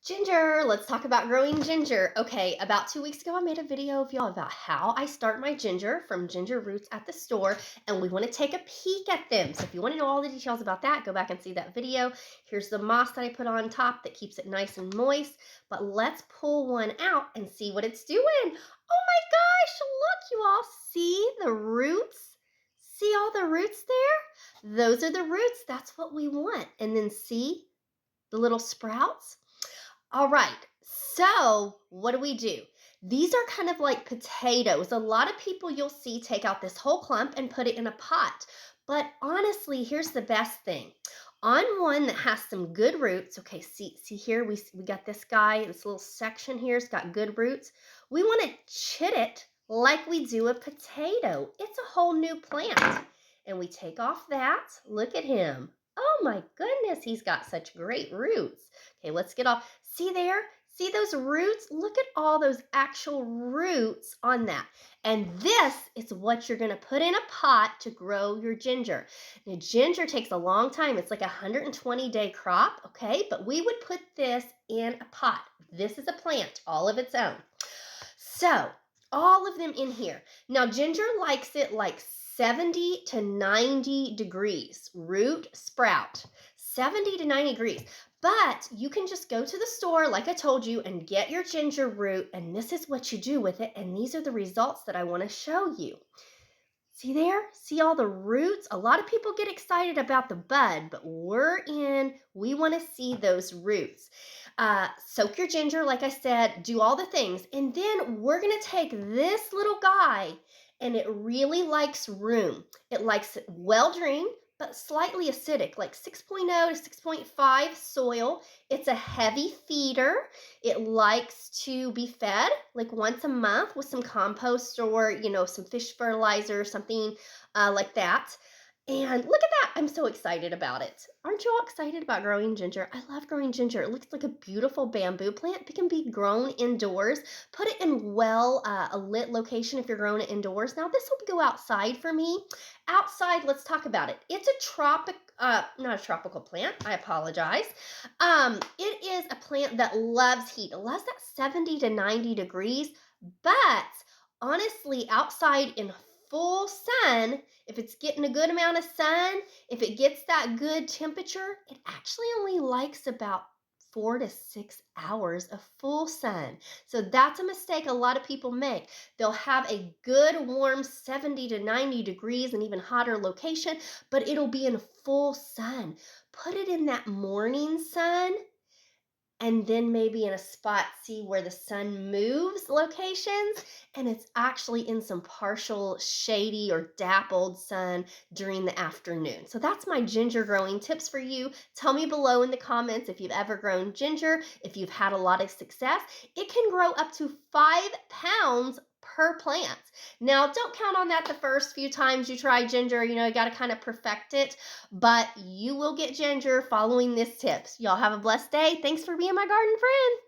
Ginger, let's talk about growing ginger. Okay, about 2 weeks ago, I made a video of y'all about how I start my ginger from ginger roots at the store, and we want to take a peek at them. So if you want to know all the details about that, go back and see that video. Here's the moss that I put on top that keeps it nice and moist. But let's pull one out and see what it's doing. Oh my gosh, look, you all see the roots? See all the roots there? Those are the roots. That's what we want. And then see the little sprouts? All right, so what do? These are kind of like potatoes. A lot of people you'll see take out this whole clump and put it in a pot. But honestly, here's the best thing. On one that has some good roots, okay, see here, we got this guy, this little section here, it's got good roots. We want to chit it like we do a potato. It's a whole new plant. And we take off that. Look at him. Oh my goodness, he's got such great roots. Okay, let's get off. See there? See those roots? Look at all those actual roots on that. And this is what you're going to put in a pot to grow your ginger. Now, ginger takes a long time. It's like a 120-day crop, okay? But we would put this in a pot. This is a plant, all of its own. So, all of them in here. Now, ginger likes it like 70 to 90 degrees, root, sprout, 70 to 90 degrees. But you can just go to the store, like I told you, and get your ginger root, and this is what you do with it, and these are the results that I want to show you. See there? See all the roots? A lot of people get excited about the bud, but we want to see those roots. Soak your ginger, like I said, do all the things, and then we're going to take this little guy, and it really likes room. It likes it well-drained, but slightly acidic, like 6.0 to 6.5 soil. It's a heavy feeder. It likes to be fed like once a month with some compost or, some fish fertilizer, something like that. And look at that. I'm so excited about it. Aren't you all excited about growing ginger? I love growing ginger. It looks like a beautiful bamboo plant. It can be grown indoors. Put it in a lit location if you're growing it indoors. Now, this will go outside for me. Outside, let's talk about it. It's not a tropical plant. I apologize. It is a plant that loves heat. It loves that 70 to 90 degrees. But honestly, outside in full sun, if it's getting a good amount of sun, if it gets that good temperature, it actually only likes about 4 to 6 hours of full sun. So that's a mistake a lot of people make. They'll have a good warm 70 to 90 degrees and even hotter location, but it'll be in full sun. Put it in that morning sun, and then maybe in a spot, see where the sun moves locations, and it's actually in some partial shady or dappled sun during the afternoon. So that's my ginger growing tips for you. Tell me below in the comments if you've ever grown ginger, if you've had a lot of success. It can grow up to 5 pounds per plant. Now, don't count on that the first few times you try ginger. You got to kind of perfect it, but you will get ginger following this tips. Y'all have a blessed day. Thanks for being my garden friend.